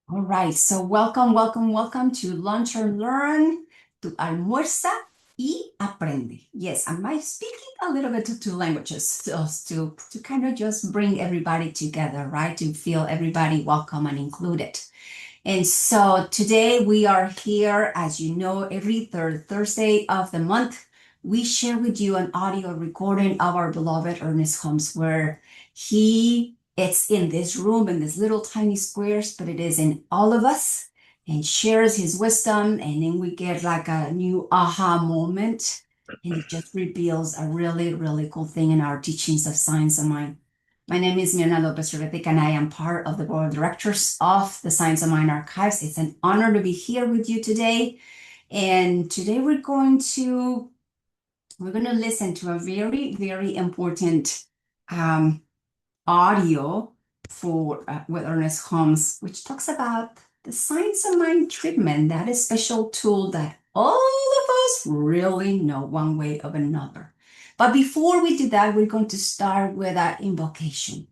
All right, so welcome to Lunch or Learn, to almuerza y aprende. Yes, am I speaking a little bit to two languages just to kind of just bring everybody together, right? To feel everybody welcome and included. And so today we are here, as you know, every third Thursday of the month. We share with you an audio recording of our beloved Ernest Holmes, where it's in this room, in this little tiny squares, but it is in all of us, and shares his wisdom. And then we get like a new aha moment, and it just reveals a really, really cool thing in our teachings of science of mind. My name is Mirna Lopez-Trevithick, and I am part of the board of directors of the Science of Mind Archives. It's an honor to be here with you today. And today we're going to listen to a very, very important um, audio for with Ernest Holmes, which talks about the science of mind treatment, that is special tool that all of us really know one way or another. But before we do that, we're going to start with an invocation.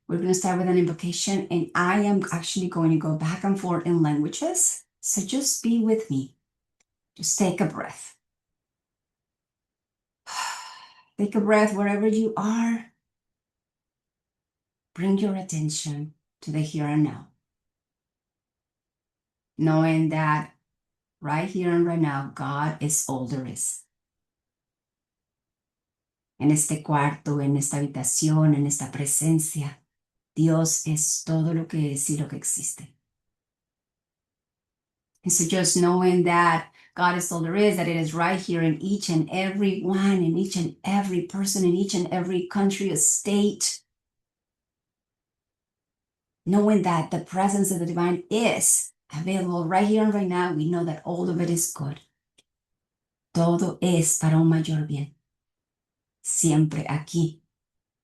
We're going to start with an invocation, and I am actually going to go back and forth in languages. So just be with me. Just take a breath. Take a breath wherever you are. Bring your attention to the here and now, knowing that right here and right now, God is all there is. En este cuarto, en esta habitación, en esta presencia, Dios es todo lo que es y lo que existe. And so just knowing that God is all there is, that it is right here in each and every one, in each and every person, in each and every country, a state, knowing that the presence of the divine is available right here and right now, we know that all of it is good. Todo es para un mayor bien. Siempre aquí,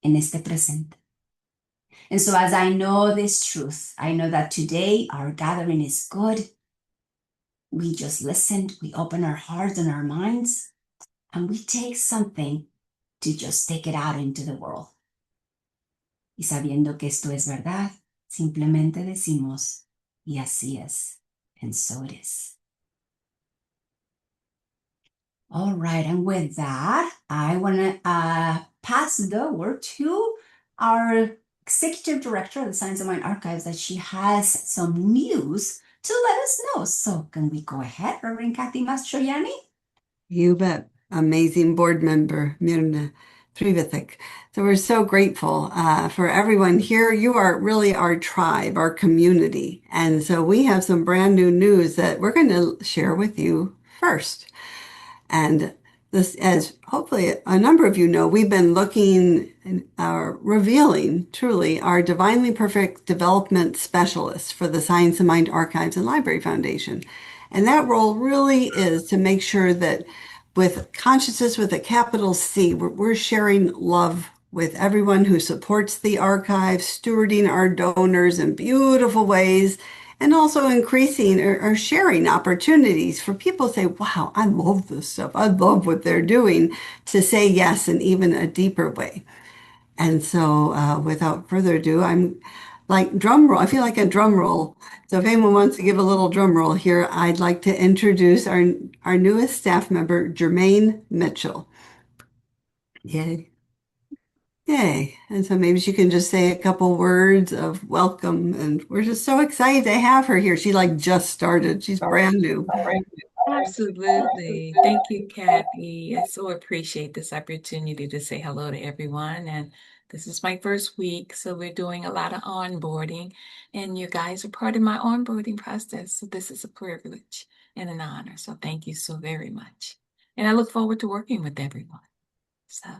en este presente. And so as I know this truth, I know that today our gathering is good. We just listened, we open our hearts and our minds, and we take something to just take it out into the world. Y sabiendo que esto es verdad, simplemente decimos, y así es, and so it is. All right, and with that, I want to pass the word to our executive director of the Science of Mind Archives, that she has some news to let us know. So can we go ahead, Reverend Kathy Mastroianni? You bet. Amazing board member, Mirna Trevithick. So we're so grateful for everyone here. You are really our tribe, our community. And so we have some brand new news that we're going to share with you first. And this, as hopefully a number of you know, we've been looking and revealing truly our divinely perfect development specialists for the Science of Mind Archives and Library Foundation. And that role really is to make sure that with consciousness with a capital C, we're sharing love with everyone who supports the archive, stewarding our donors in beautiful ways, and also increasing or sharing opportunities for people to say, wow, I love this stuff. I love what they're doing, to say yes in even a deeper way. And so without further ado, I'm like drum roll. I feel like a drum roll. So if anyone wants to give a little drum roll here, I'd like to introduce our newest staff member, Jermaine Mitchell. Yay. Yay. And so maybe she can just say a couple words of welcome. And we're just so excited to have her here. She like just started. She's brand new. Absolutely. Thank you, Kathy. I so appreciate this opportunity to say hello to everyone. And this is my first week, so we're doing a lot of onboarding, and you guys are part of my onboarding process. So this is a privilege and an honor. So thank you so very much. And I look forward to working with everyone. So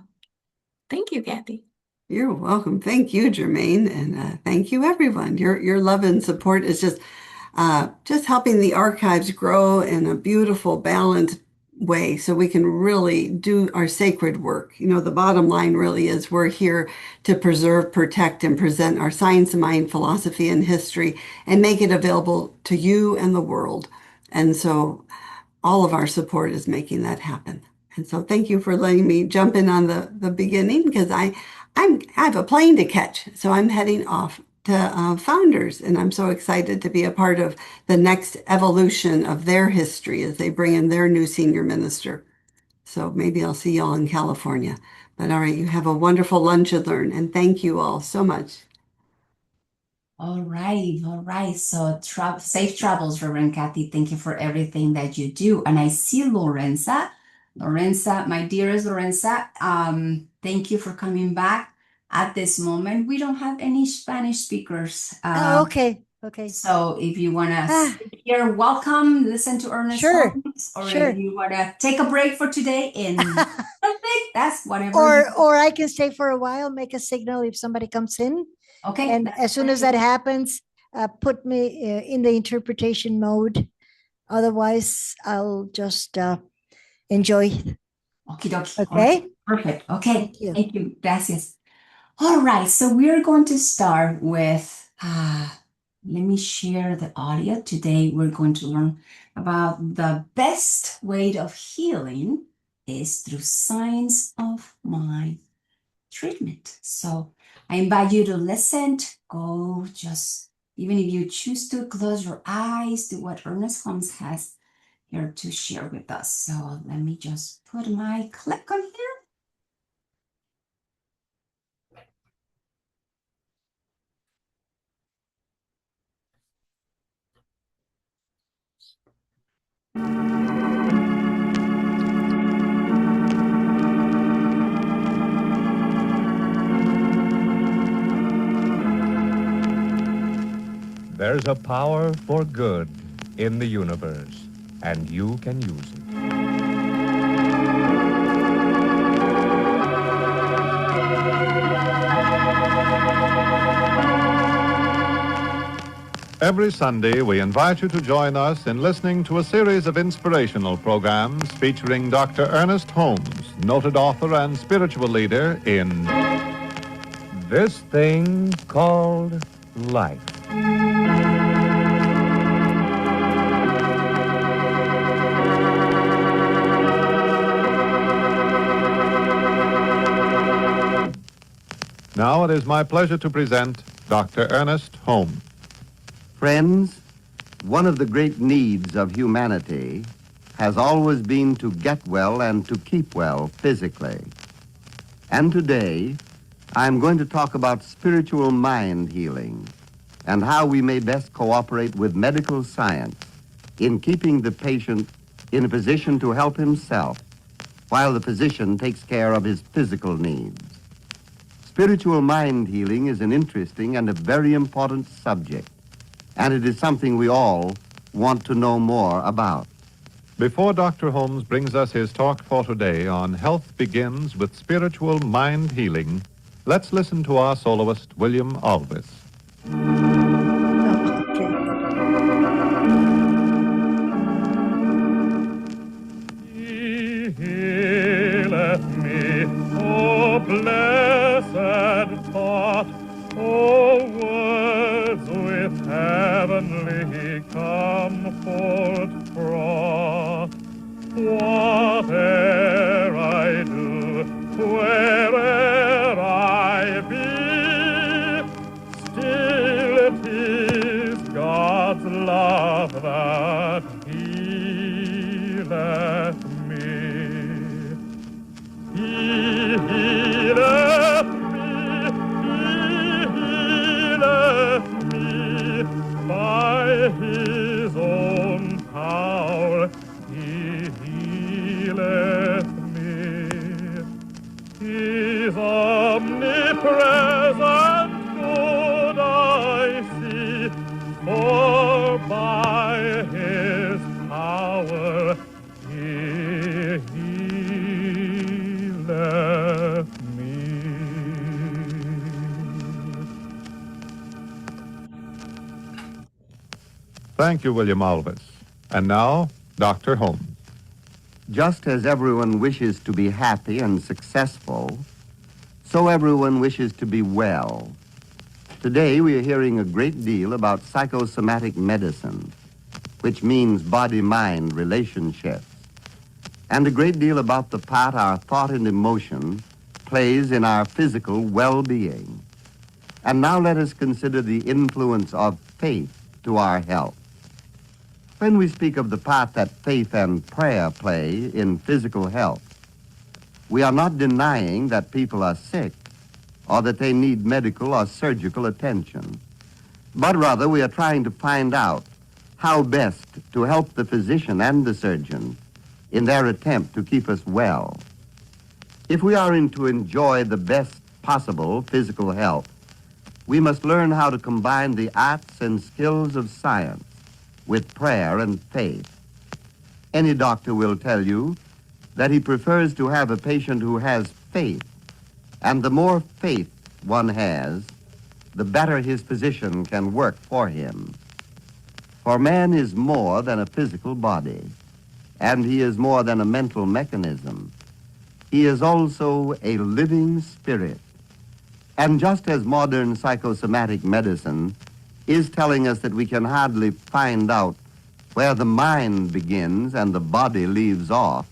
thank you, Kathy. You're welcome. Thank you, Jermaine. And thank you, everyone. Your love and support is just helping the archives grow in a beautiful, balanced way so we can really do our sacred work. You know, the bottom line really is we're here to preserve, protect, and present our science of mind, philosophy, and history, and make it available to you and the world. And so all of our support is making that happen. And so thank you for letting me jump in on the beginning, because I have a plane to catch. So I'm heading off founders, and I'm so excited to be a part of the next evolution of their history as they bring in their new senior minister. So maybe I'll see y'all in California. But all right, you have a wonderful lunch and learn, and thank you all so much. All right, all right. So safe travels, Reverend Kathy. Thank you for everything that you do. And I see Lorenza. Lorenza, my dearest Lorenza, thank you for coming back. At this moment, we don't have any Spanish speakers. Okay. So if you want to sit here, welcome, listen to Ernest Sure, Holmes, or sure. if you want to take a break for today and that's whatever. Or I can stay for a while, make a signal if somebody comes in. Okay. And as soon as that happens, put me in the interpretation mode. Otherwise, I'll just enjoy. Okie dokie. Okay. Perfect. Okay. Thank you. Thank you. Gracias. All right. So we're going to start with, let me share the audio. Today, we're going to learn about the best way of healing is through science of mind treatment. So I invite you to listen, go just, even if you choose to close your eyes to what Ernest Holmes has here to share with us. So let me just put my click on here. There's a power for good in the universe, and you can use it. Every Sunday, we invite you to join us in listening to a series of inspirational programs featuring Dr. Ernest Holmes, noted author and spiritual leader in This Thing Called Life. Now it is my pleasure to present Dr. Ernest Holmes. Friends, one of the great needs of humanity has always been to get well and to keep well physically. And today, I'm going to talk about spiritual mind healing and how we may best cooperate with medical science in keeping the patient in a position to help himself while the physician takes care of his physical needs. Spiritual mind healing is an interesting and a very important subject, and it is something we all want to know more about. Before Dr. Holmes brings us his talk for today on Health Begins with Spiritual Mind Healing, let's listen to our soloist, William Alvis. He healeth me, O blessed thought, O words with heavenly comfort fraught. Whate'er I do, where'er I be, still it is God's love that healeth me. He healeth me by his own power. He healeth me. He's omnipresent, good I see, for by his power he healeth me. Thank you, William Alvis. And now, Dr. Holmes. Just as everyone wishes to be happy and successful, so everyone wishes to be well. Today we are hearing a great deal about psychosomatic medicine, which means body-mind relationships, and a great deal about the part our thought and emotion plays in our physical well-being. And now let us consider the influence of faith to our health. When we speak of the part that faith and prayer play in physical health, we are not denying that people are sick or that they need medical or surgical attention, but rather we are trying to find out how best to help the physician and the surgeon in their attempt to keep us well. If we are to enjoy the best possible physical health, we must learn how to combine the arts and skills of science with prayer and faith. Any doctor will tell you that he prefers to have a patient who has faith, and the more faith one has, the better his physician can work for him. For man is more than a physical body, and he is more than a mental mechanism. He is also a living spirit. And just as modern psychosomatic medicine is telling us that we can hardly find out where the mind begins and the body leaves off,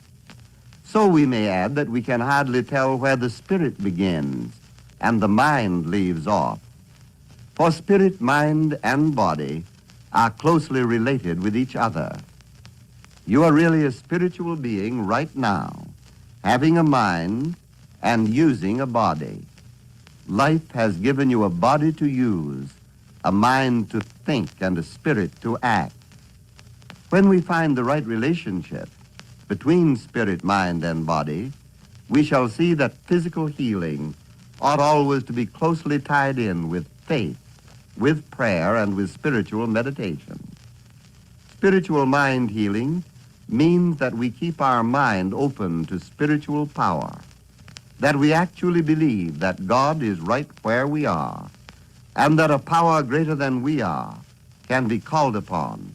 so we may add that we can hardly tell where the spirit begins and the mind leaves off. For spirit, mind, and body are closely related with each other. You are really a spiritual being right now, having a mind and using a body. Life has given you a body to use, a mind to think, and a spirit to act. When we find the right relationship between spirit, mind, and body, we shall see that physical healing ought always to be closely tied in with faith, with prayer, and with spiritual meditation. Spiritual mind healing means that we keep our mind open to spiritual power, that we actually believe that God is right where we are, and that a power greater than we are can be called upon,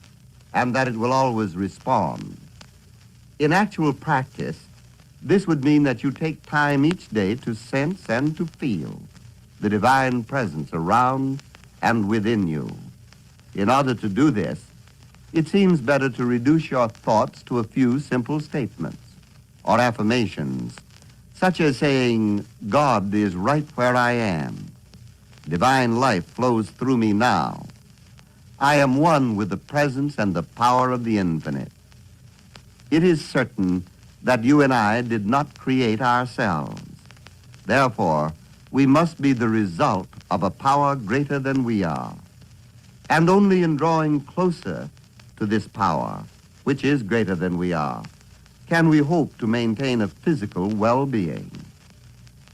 and that it will always respond. In actual practice, this would mean that you take time each day to sense and to feel the divine presence around and within you. In order to do this, it seems better to reduce your thoughts to a few simple statements or affirmations, such as saying, God is right where I am. Divine life flows through me now. I am one with the presence and the power of the infinite. It is certain that you and I did not create ourselves. Therefore, we must be the result of a power greater than we are. And only in drawing closer to this power, which is greater than we are, can we hope to maintain a physical well-being.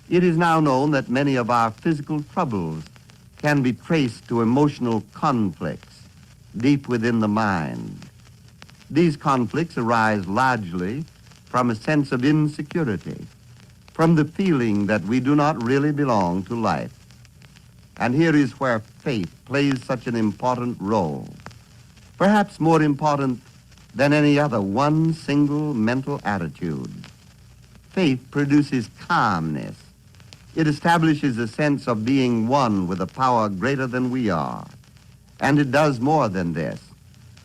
It is now known that many of our physical troubles can be traced to emotional conflicts deep within the mind. These conflicts arise largely from a sense of insecurity, from the feeling that we do not really belong to life. And here is where faith plays such an important role, perhaps more important than any other one single mental attitude. Faith produces calmness. It establishes a sense of being one with a power greater than we are. And it does more than this.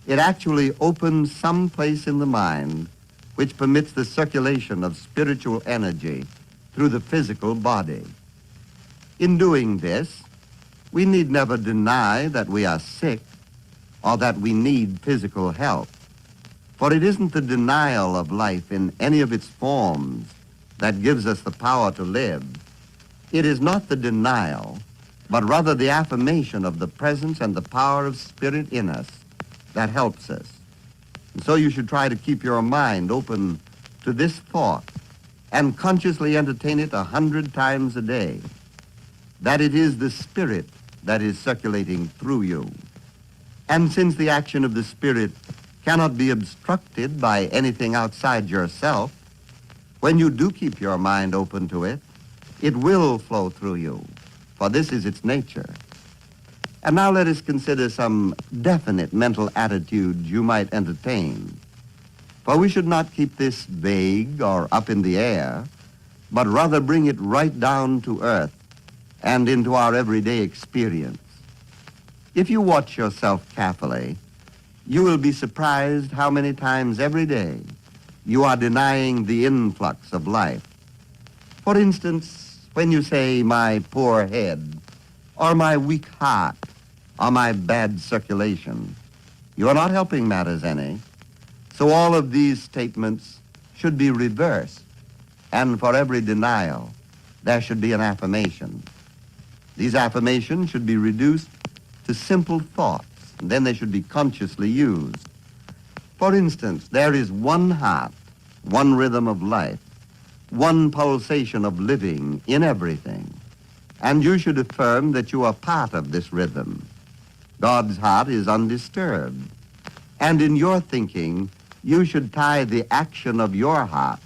It actually opens some place in the mind which permits the circulation of spiritual energy through the physical body. In doing this, we need never deny that we are sick or that we need physical help. For it isn't the denial of life in any of its forms that gives us the power to live. It is not the denial, but rather the affirmation of the presence and the power of spirit in us that helps us. And so you should try to keep your mind open to this thought and consciously entertain it 100 times a day, that it is the spirit that is circulating through you. And since the action of the spirit cannot be obstructed by anything outside yourself, when you do keep your mind open to it, it will flow through you, for this is its nature. And now let us consider some definite mental attitudes you might entertain. For we should not keep this vague or up in the air, but rather bring it right down to earth and into our everyday experience. If you watch yourself carefully, you will be surprised how many times every day you are denying the influx of life. For instance, when you say, my poor head, or my weak heart, or my bad circulation. You are not helping matters any. So all of these statements should be reversed, and for every denial, there should be an affirmation. These affirmations should be reduced to simple thoughts, and then they should be consciously used. For instance, there is one heart, one rhythm of life, one pulsation of living in everything, and you should affirm that you are part of this rhythm. God's heart is undisturbed, and in your thinking, you should tie the action of your heart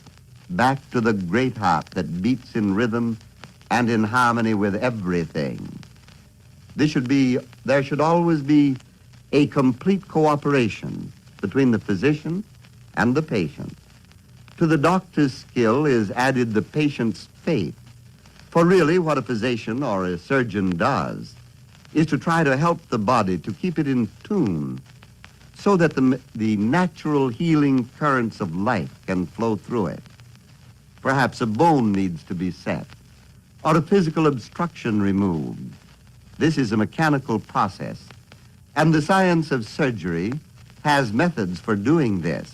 back to the great heart that beats in rhythm and in harmony with everything. There should always be a complete cooperation between the physician and the patient. To the doctor's skill is added the patient's faith. For really what a physician or a surgeon does is to try to help the body to keep it in tune so that the natural healing currents of life can flow through it. Perhaps a bone needs to be set or a physical obstruction removed. This is a mechanical process, and the science of surgery has methods for doing this.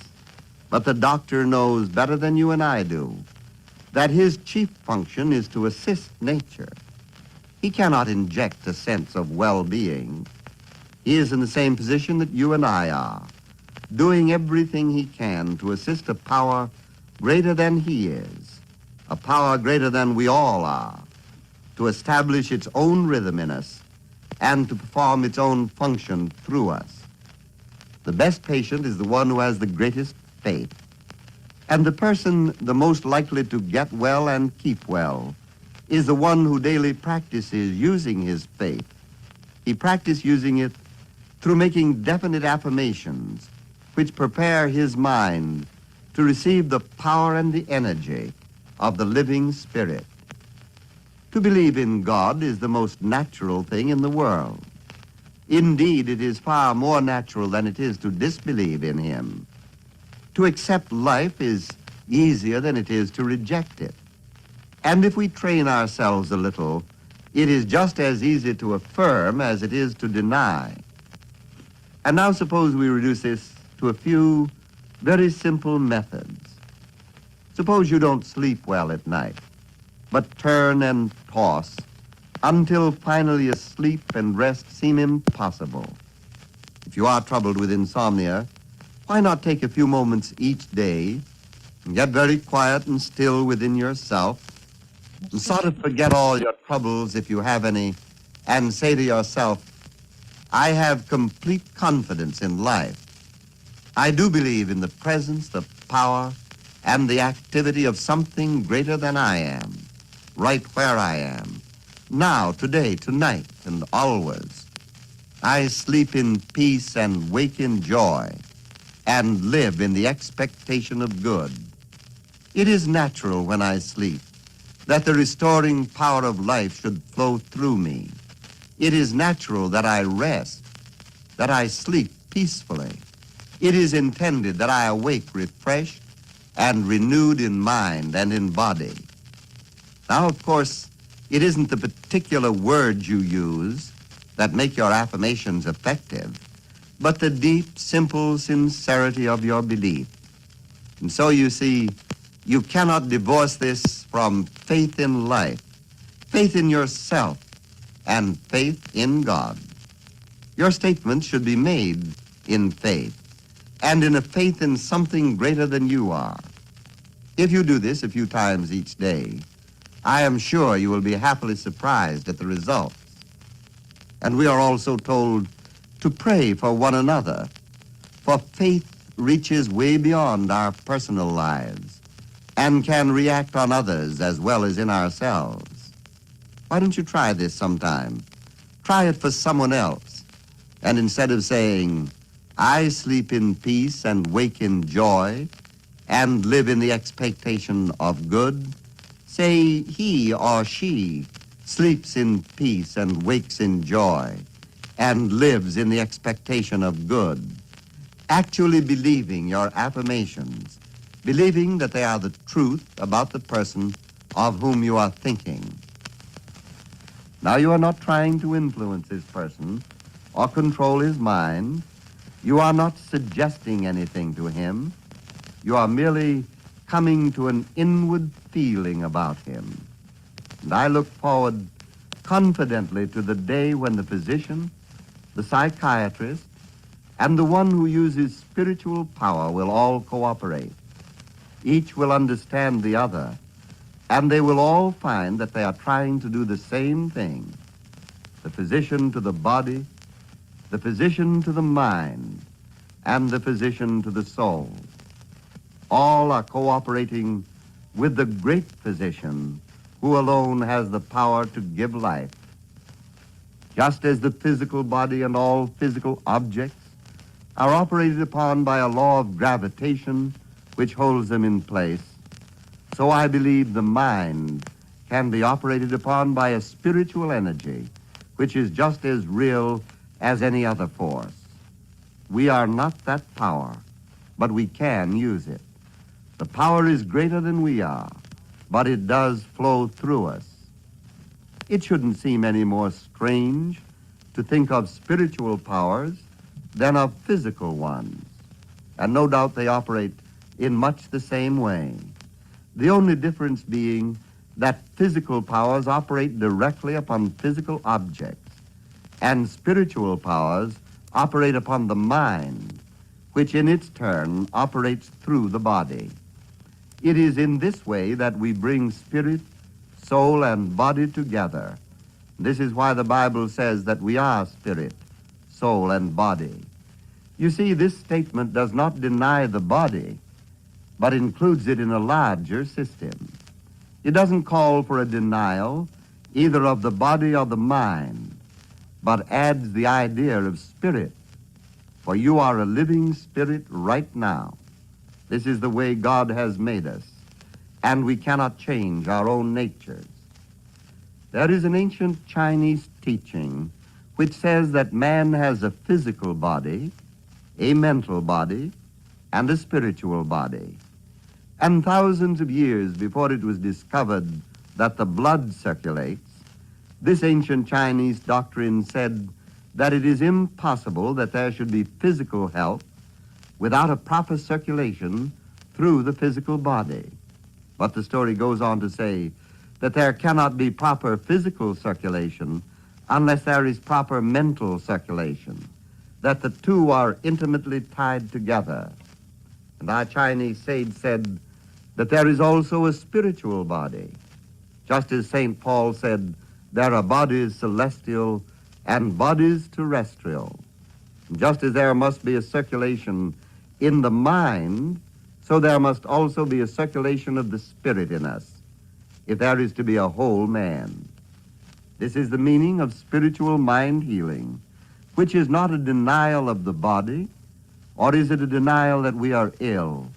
But the doctor knows better than you and I do that his chief function is to assist nature. He cannot inject a sense of well-being. He is in the same position that you and I are, doing everything he can to assist a power greater than he is, a power greater than we all are, to establish its own rhythm in us and to perform its own function through us. The best patient is the one who has the greatest faith. And the person the most likely to get well and keep well is the one who daily practices using his faith. He practices using it through making definite affirmations which prepare his mind to receive the power and the energy of the living Spirit. To believe in God is the most natural thing in the world. Indeed, it is far more natural than it is to disbelieve in him. To accept life is easier than it is to reject it. And if we train ourselves a little, it is just as easy to affirm as it is to deny. And now suppose we reduce this to a few very simple methods. Suppose you don't sleep well at night, but turn and toss until finally a sleep and rest seem impossible. If you are troubled with insomnia, why not take a few moments each day and get very quiet and still within yourself and sort of forget all your troubles if you have any and say to yourself, I have complete confidence in life. I do believe in the presence, the power, and the activity of something greater than I am, right where I am, now, today, tonight, and always. I sleep in peace and wake in joy, and live in the expectation of good. It is natural when I sleep that the restoring power of life should flow through me. It is natural that I rest, that I sleep peacefully. It is intended that I awake refreshed and renewed in mind and in body. Now, of course, it isn't the particular words you use that make your affirmations effective, but the deep, simple sincerity of your belief. And so you see, you cannot divorce this from faith in life, faith in yourself, and faith in God. Your statements should be made in faith, and in a faith in something greater than you are. If you do this a few times each day, I am sure you will be happily surprised at the results. And we are also told to pray for one another, for faith reaches way beyond our personal lives and can react on others as well as in ourselves. Why don't you try this sometime? Try it for someone else, and instead of saying, I sleep in peace and wake in joy and live in the expectation of good, say he or she sleeps in peace and wakes in joy and lives in the expectation of good, actually believing your affirmations, believing that they are the truth about the person of whom you are thinking. Now, you are not trying to influence this person or control his mind. You are not suggesting anything to him. You are merely coming to an inward feeling about him. And I look forward confidently to the day when the physician, the psychiatrist, and the one who uses spiritual power will all cooperate. Each will understand the other, and they will all find that they are trying to do the same thing. The physician to the body, the physician to the mind, and the physician to the soul. All are cooperating with the great physician who alone has the power to give life. Just as the physical body and all physical objects are operated upon by a law of gravitation which holds them in place, so I believe the mind can be operated upon by a spiritual energy which is just as real as any other force. We are not that power, but we can use it. The power is greater than we are, but it does flow through us. It shouldn't seem any more strange to think of spiritual powers than of physical ones, and no doubt they operate in much the same way. The only difference being that physical powers operate directly upon physical objects, and spiritual powers operate upon the mind, which in its turn operates through the body. It is in this way that we bring spirit, soul, and body together. This is why the Bible says that we are spirit, soul, and body. You see, this statement does not deny the body, but includes it in a larger system. It doesn't call for a denial either of the body or the mind, but adds the idea of spirit. For you are a living spirit right now. This is the way God has made us, and we cannot change our own natures. There is an ancient Chinese teaching which says that man has a physical body, a mental body, and a spiritual body. And thousands of years before it was discovered that the blood circulates, this ancient Chinese doctrine said that it is impossible that there should be physical health without a proper circulation through the physical body. But the story goes on to say that there cannot be proper physical circulation unless there is proper mental circulation, that the two are intimately tied together. And our Chinese sage said that there is also a spiritual body. Just as St. Paul said, there are bodies celestial and bodies terrestrial. And just as there must be a circulation in the mind, so there must also be a circulation of the spirit in us, if there is to be a whole man. This is the meaning of spiritual mind healing, which is not a denial of the body, or is it a denial that we are ill?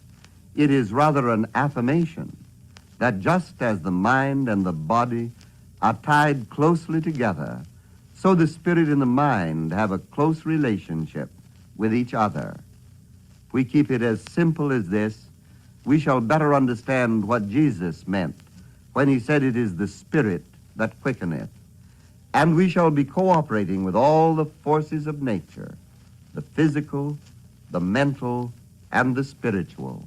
It is rather an affirmation that just as the mind and the body are tied closely together, so the spirit and the mind have a close relationship with each other. If we keep it as simple as this, we shall better understand what Jesus meant when he said it is the spirit that quickeneth. And we shall be cooperating with all the forces of nature, the physical, the mental, and the spiritual.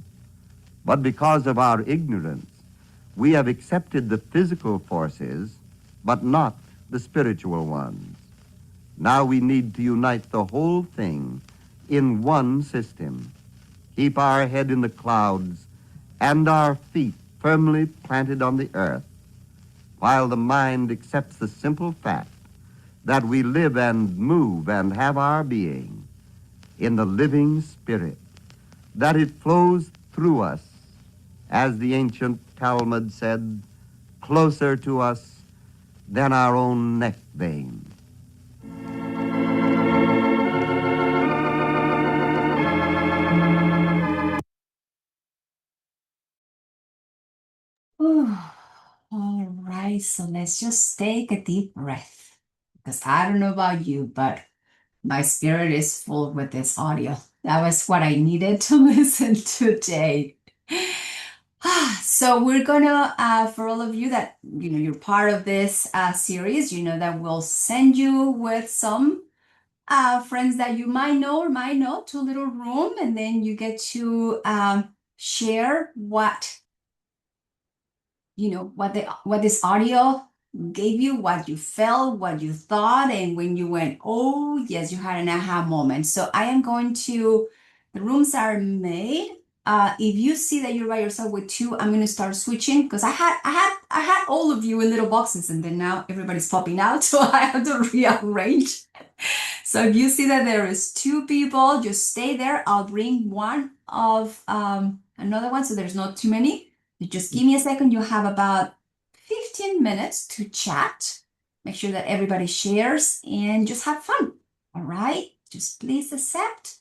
But because of our ignorance, we have accepted the physical forces, but not the spiritual ones. Now we need to unite the whole thing in one system. Keep our head in the clouds and our feet firmly planted on the earth, while the mind accepts the simple fact that we live and move and have our being in the living spirit, that it flows through us, as the ancient Talmud said, closer to us than our own neck vein. All right, so let's just take a deep breath, because I don't know about you, but my spirit is full with this audio. That was what I needed to listen today. So we're gonna, for all of you that you're part of this series, that we'll send you with some friends that you might know or might know to a little room, and then you get to share what what this audio gave you, what you felt, what you thought, and when you went, oh yes, you had an aha moment. So I am going to, the rooms are made. If you see that you're by yourself with two, I'm going to start switching because I had all of you in little boxes, and then now everybody's popping out, so I have to rearrange. So if you see that there is two people, just stay there. I'll bring one of another one, so there's not too many. You just give me a second. You have about 15 minutes to chat. Make sure that everybody shares and just have fun. All right? Just please accept.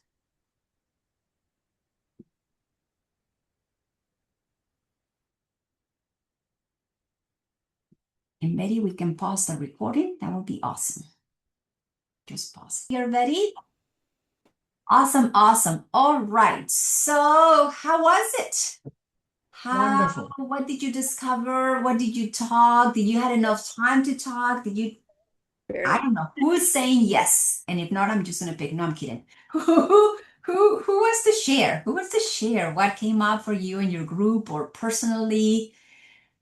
And Betty, we can pause the recording. That would be awesome. Just pause. You're ready? Awesome, awesome. All right. So how was it? Wonderful. What did you discover? What did you talk? Did you had enough time to talk? I don't know. Who's saying yes? And if not, I'm just gonna pick. No, I'm kidding. Who wants to share? Who wants to share what came up for you in your group or personally?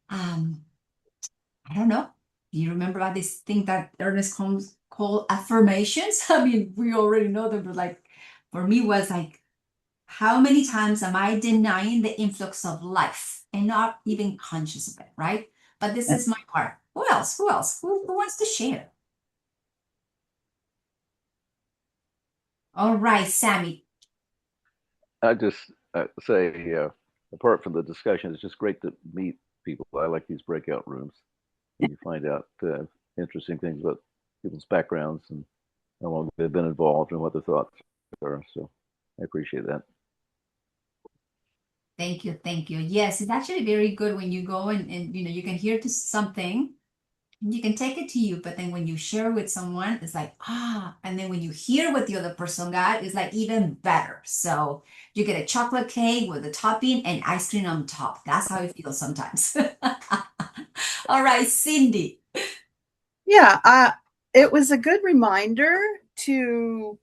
I don't know. Do you remember about this thing that Ernest Holmes called affirmations? I mean, we already know them, but like for me was like, how many times am I denying the influx of life and not even conscious of it, right? But this is my part. Who else? Who else? Who wants to share? All right, Sammy. I just say, apart from the discussion, it's just great to meet people. I like these breakout rooms. And you find out interesting things about people's backgrounds and how long they've been involved and what their thoughts are. So I appreciate that. Thank you, thank you. Yes, it's actually very good when you go and you can hear to something, and you can take it to you, but then when you share with someone, it's like, and then when you hear what the other person got, it's like even better. So you get a chocolate cake with a topping and ice cream on top. That's how it feels sometimes. All right, Cindy. Yeah, it was a good reminder to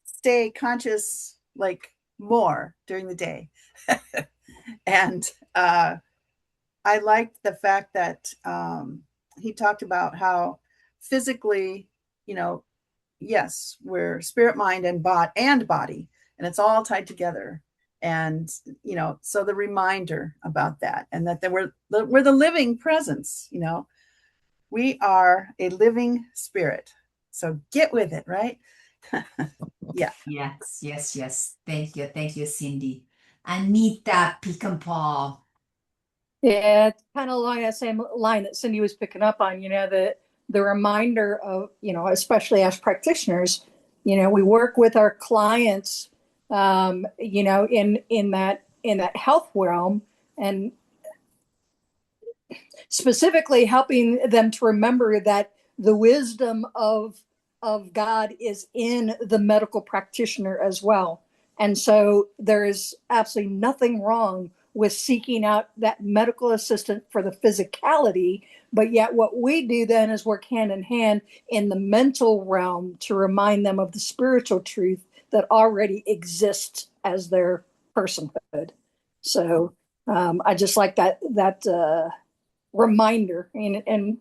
stay conscious, like more during the day. And I liked the fact that he talked about how physically, yes, we're spirit, mind, and body, and it's all tied together. And so the reminder about that, and that we're the living presence. We are a living spirit. So get with it, right? Yeah. Yes. Thank you, Cindy. Anita Pick-and-Paw. Yeah, it's kind of along that same line that Cindy was picking up on, the reminder of, especially as practitioners, we work with our clients, in that health realm, and specifically helping them to remember that the wisdom of God is in the medical practitioner as well. And so there is absolutely nothing wrong with seeking out that medical assistant for the physicality, but yet what we do then is work hand in hand in the mental realm to remind them of the spiritual truth that already exists as their personhood. So I just like that reminder, and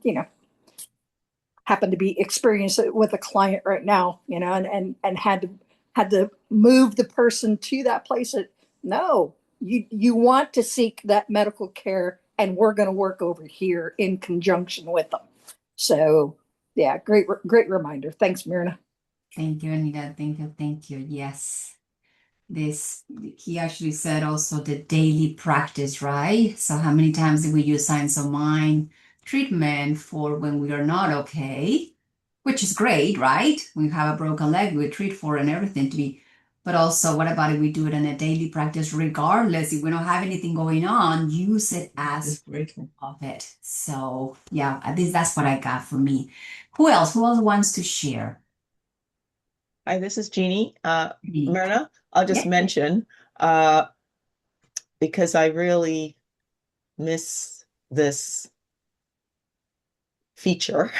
happen to be experiencing it with a client right now, and had to move the person to that place that no, you want to seek that medical care, and we're going to work over here in conjunction with them. So yeah, great reminder. Thanks, Mirna. Thank you, Anita. Thank you. Yes. He actually said also the daily practice, right? So how many times do we use science of mind treatment for when we are not okay, which is great, right? We have a broken leg, we treat for and everything but also what about if we do it in a daily practice, regardless if we don't have anything going on, use it as grateful of it. So yeah, at least that's what I got for me. Who else wants to share? Hi, this is Jeannie. Jeannie. Mirna, I'll just mention, because I really miss this feature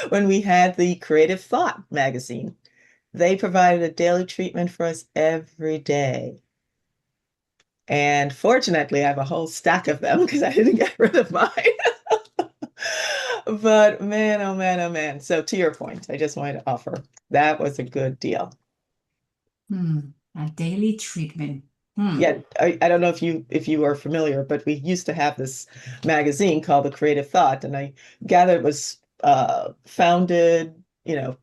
when we had the Creative Thought magazine. They provided a daily treatment for us every day. And fortunately, I have a whole stack of them because I didn't get rid of mine. But man, oh man, oh man. So to your point, I just wanted to offer that was a good deal. A daily treatment. Yeah, I don't know if you are familiar, but we used to have this magazine called The Creative Thought, and I gather it was founded, I'm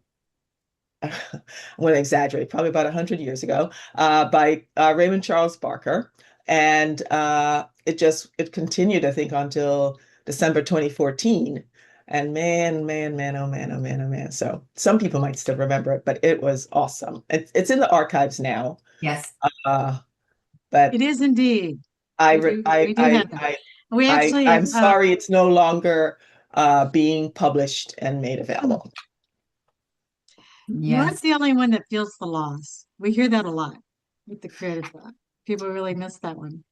going to exaggerate, probably about 100 years ago, by Raymond Charles Barker. And it continued, I think, until December 2014. And man, oh man, oh man, oh man. So some people might still remember it, but it was awesome. It's in the archives now. Yes. But it is indeed. I, We I, do I, have that. I, We actually, I'm sorry it's no longer being published and made available. You're not the only one that feels the loss. We hear that a lot with the Creative Thought. People really miss that one.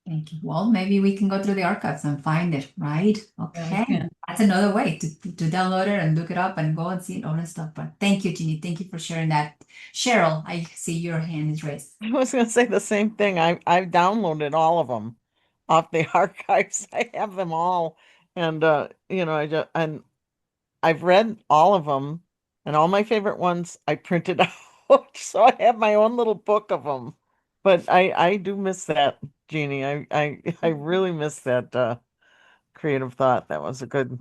Thank you. Well, maybe we can go through the archives and find it, right? Okay. Yeah. That's another way to download it and look it up and go and see all that stuff. But thank you, Jeannie. Thank you for sharing that. Cheryl, I see your hand is raised. I was going to say the same thing. I've downloaded all of them off the archives. I have them all, and I've read all of them, and all my favorite ones I printed out, so I have my own little book of them. But I do miss that, Jeannie. I really miss that Creative Thought. That was a good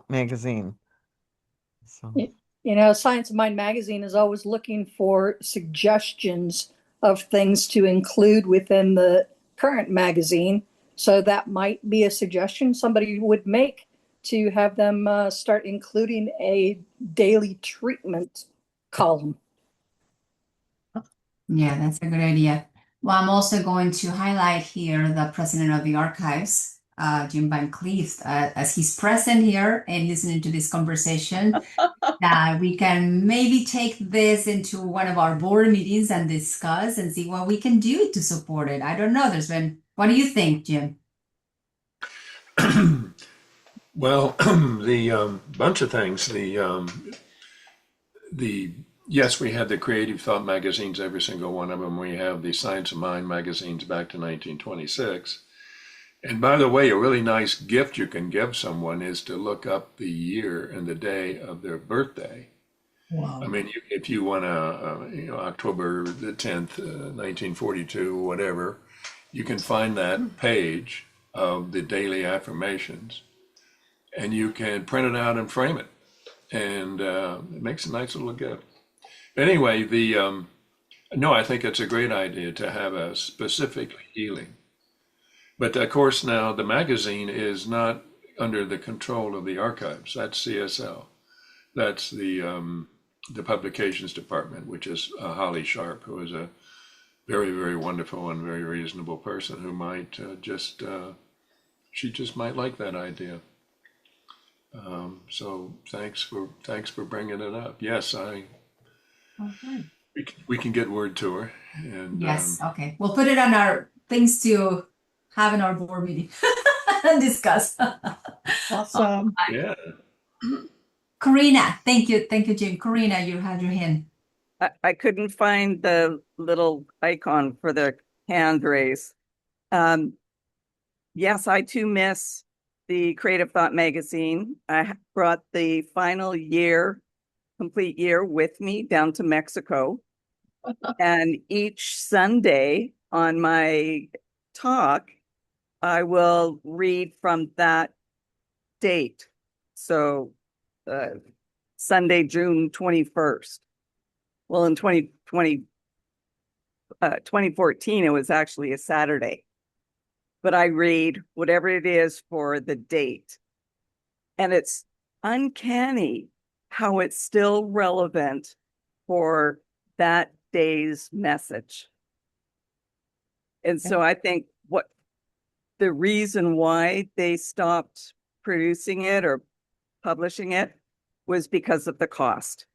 magazine. So. Science of Mind magazine is always looking for suggestions of things to include within the current magazine. So that might be a suggestion somebody would make to have them start including a daily treatment column. Yeah, that's a good idea. Well, I'm also going to highlight here the president of the archives, Jim Van Cleef, as he's present here and listening to this conversation, that we can maybe take this into one of our board meetings and discuss and see what we can do to support it. I don't know. What do you think, Jim? Well, the bunch of things. Yes, we had the Creative Thought magazines, every single one of them. We have the Science of Mind magazines back to 1926. And by the way, a really nice gift you can give someone is to look up the year and the day of their birthday. Wow. I mean, if you want to, October the 10th, 1942, whatever, you can find that page of the daily affirmations, and you can print it out and frame it. And it makes a nice little gift. Anyway, no, I think it's a great idea to have a specific healing. But of course, now the magazine is not under the control of the archives. That's CSL. That's the publications department, which is Holly Sharp, who is a very, very wonderful and very reasonable person who might she just might like that idea. So thanks for bringing it up. Yes, Okay. we can get word to her. And Yes, okay. We'll put it on our things to have in our board meeting and discuss. Awesome. Yeah. Karina, thank you, Jim. Karina, you had your hand. I couldn't find the little icon for the hand raise. Yes, I too miss the Creative Thought magazine. I brought the final complete year with me down to Mexico. And each Sunday on my talk, I will read from that date. So Sunday, June 21st. Well, in 2014, it was actually a Saturday. But I read whatever it is for the date. And it's uncanny how it's still relevant for that day's message. And so I think the reason why they stopped producing it or publishing it was because of the cost.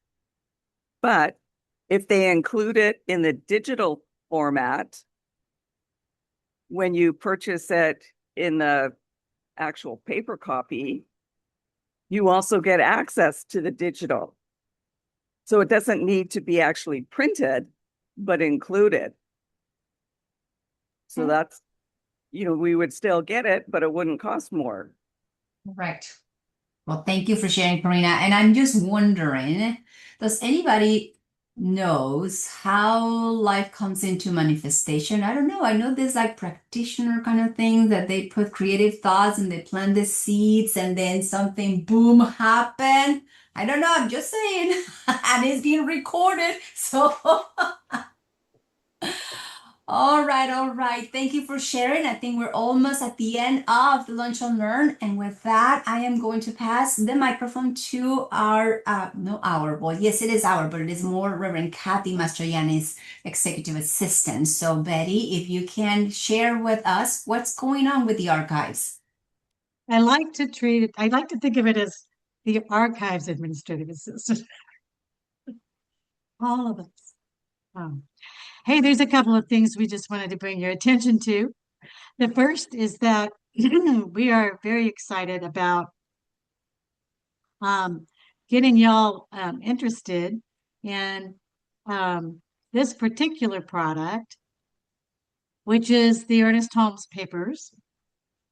But if they include it in the digital format, when you purchase it in the actual paper copy, you also get access to the digital. So it doesn't need to be actually printed, but included. So that's, we would still get it, but it wouldn't cost more. Correct. Well, thank you for sharing, Karina. And I'm just wondering, does anybody knows how life comes into manifestation? I don't know. I know there's like practitioner kind of thing that they put creative thoughts and they plant the seeds and then something boom happen. I don't know. I'm just saying. And it's being recorded. So all right, all right. Thank you for sharing. I think we're almost at the end of the Lunch and Learn. And with that, I am going to pass the microphone to our, yes, it is our, but it is more Reverend Kathy Mastroianni's executive assistant. So Betty, if you can share with us what's going on with the archives. I like to think of it as the archives administrative assistant. All of us. Hey, there's a couple of things we just wanted to bring your attention to. The first is that we are very excited about getting y'all interested in this particular product, which is the Ernest Holmes papers.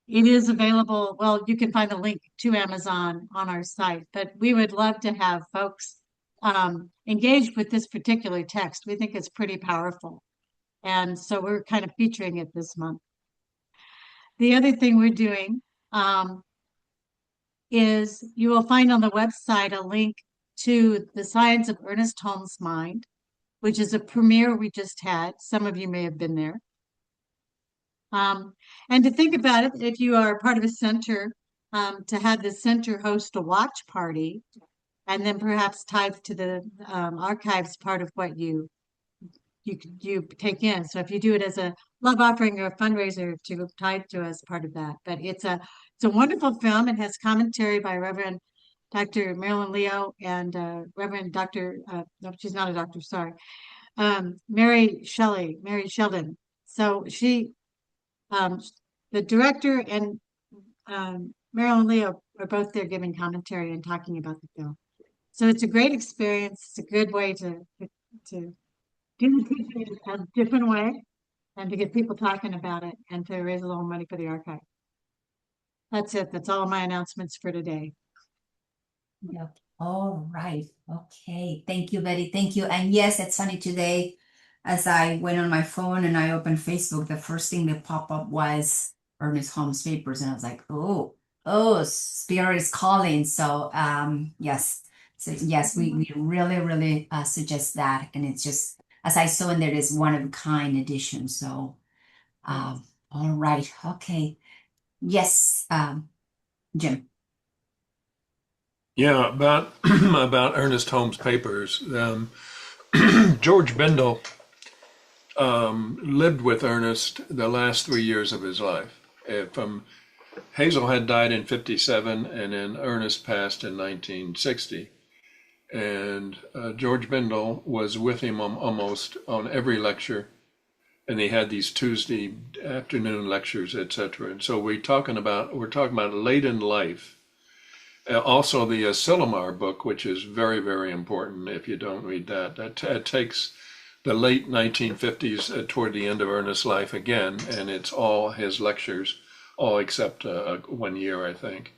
It is available, well, you can find the link to Amazon on our site, but we would love to have folks engaged with this particular text. We think it's pretty powerful. And so we're kind of featuring it this month. The other thing we're doing is you will find on the website a link to the Science of Ernest Holmes' Mind, which is a premiere we just had. Some of you may have been there. And to think about it, if you are part of a center, to have the center host a watch party, and then perhaps tied to the archives part of what you take in. So if you do it as a love offering or a fundraiser, to tied to as part of that. But it's a wonderful film. It has commentary by Reverend Dr. Marilyn Leo and Reverend Dr. No, she's not a doctor, sorry. Mary Sheldon. So she, the director and Marilyn Leo are both there giving commentary and talking about the film. So it's a great experience. It's a good way to do it a different way and to get people talking about it and to raise a little money for the archive. That's it. That's all of my announcements for today. Yep. All right. Okay. Thank you, Betty. Thank you. And yes, it's funny today, as I went on my phone and I opened Facebook, the first thing that popped up was Ernest Holmes papers. And I was like, oh, Spirit is calling. So yes. So yes, we really, really suggest that. And it's just, as I saw in there, is one of a kind edition. So all right. Okay. Yes, Jim. Yeah, about about Ernest Holmes' papers. George Bindle lived with Ernest the last 3 years of his life. Hazel had died in 57, and then Ernest passed in 1960. And George Bindle was with him almost on every lecture, and they had these Tuesday afternoon lectures, etc. And so we're talking about late in life. Also, the Silomar book, which is very, very important if you don't read that. That takes the late 1950s toward the end of Ernest's life again, and it's all his lectures, all except 1 year, I think,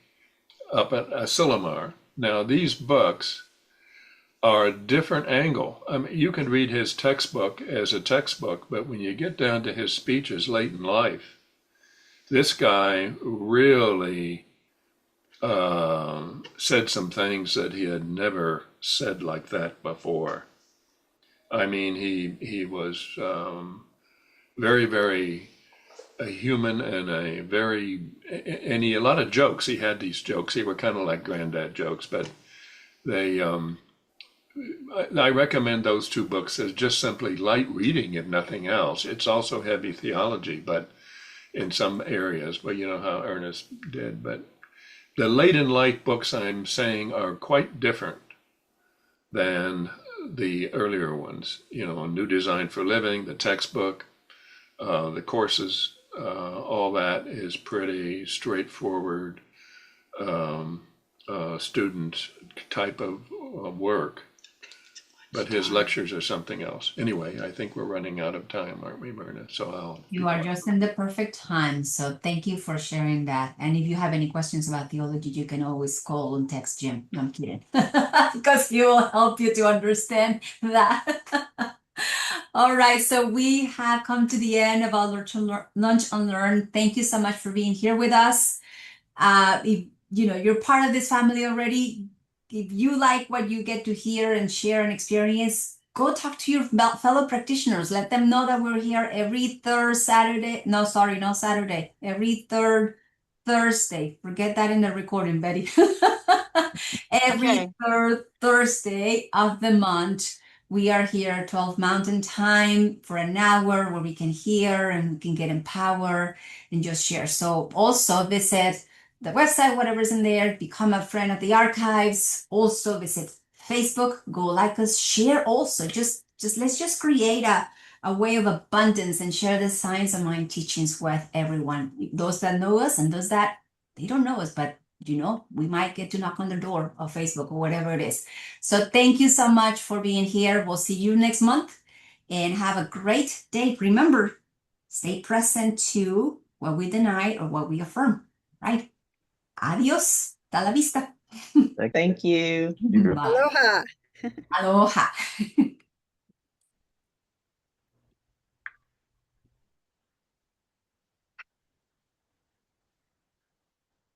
up at Silomar. Now, these books are a different angle. I mean, you can read his textbook as a textbook, but when you get down to his speeches late in life, this guy really said some things that he had never said like that before. I mean, he was very, very human and a lot of jokes. He had these jokes. They were kind of like granddad jokes, but they, I recommend those two books as just simply light reading, if nothing else. It's also heavy theology, but in some areas, but you know how Ernest did. But the late in life books, I'm saying, are quite different than the earlier ones. You know, New Design for Living, the textbook, the courses, all that is pretty straightforward student type of work. But his lectures are something else. Anyway, I think we're running out of time, aren't we, Mirna? So You are just in the perfect time. So thank you for sharing that. And if you have any questions about theology, you can always call and text Jim. No, I'm kidding. Because he will help you to understand that. All right. So we have come to the end of our Lunch and Learn. Thank you so much for being here with us. If you're part of this family already, if you like what you get to hear and share and experience, go talk to your fellow practitioners. Let them know that we're here every third Saturday. No, sorry, no Saturday. Every third Thursday. Forget that in the recording, Betty. Every third Thursday of the month. We are here 12 Mountain Time for an hour where we can hear and we can get empowered and just share. So also visit the website, whatever's in there, become a friend of the archives. Also visit Facebook, go like us, share also. Just let's just create a way of abundance and share the Science of Mind teachings with everyone. Those that know us and those that they don't know us, but we might get to knock on the door of Facebook or whatever it is. So thank you so much for being here. We'll see you next month and have a great day. Remember, stay present to what we deny or what we affirm, right? Adios. Hasta la vista. Thank you. Bye. Aloha. Aloha.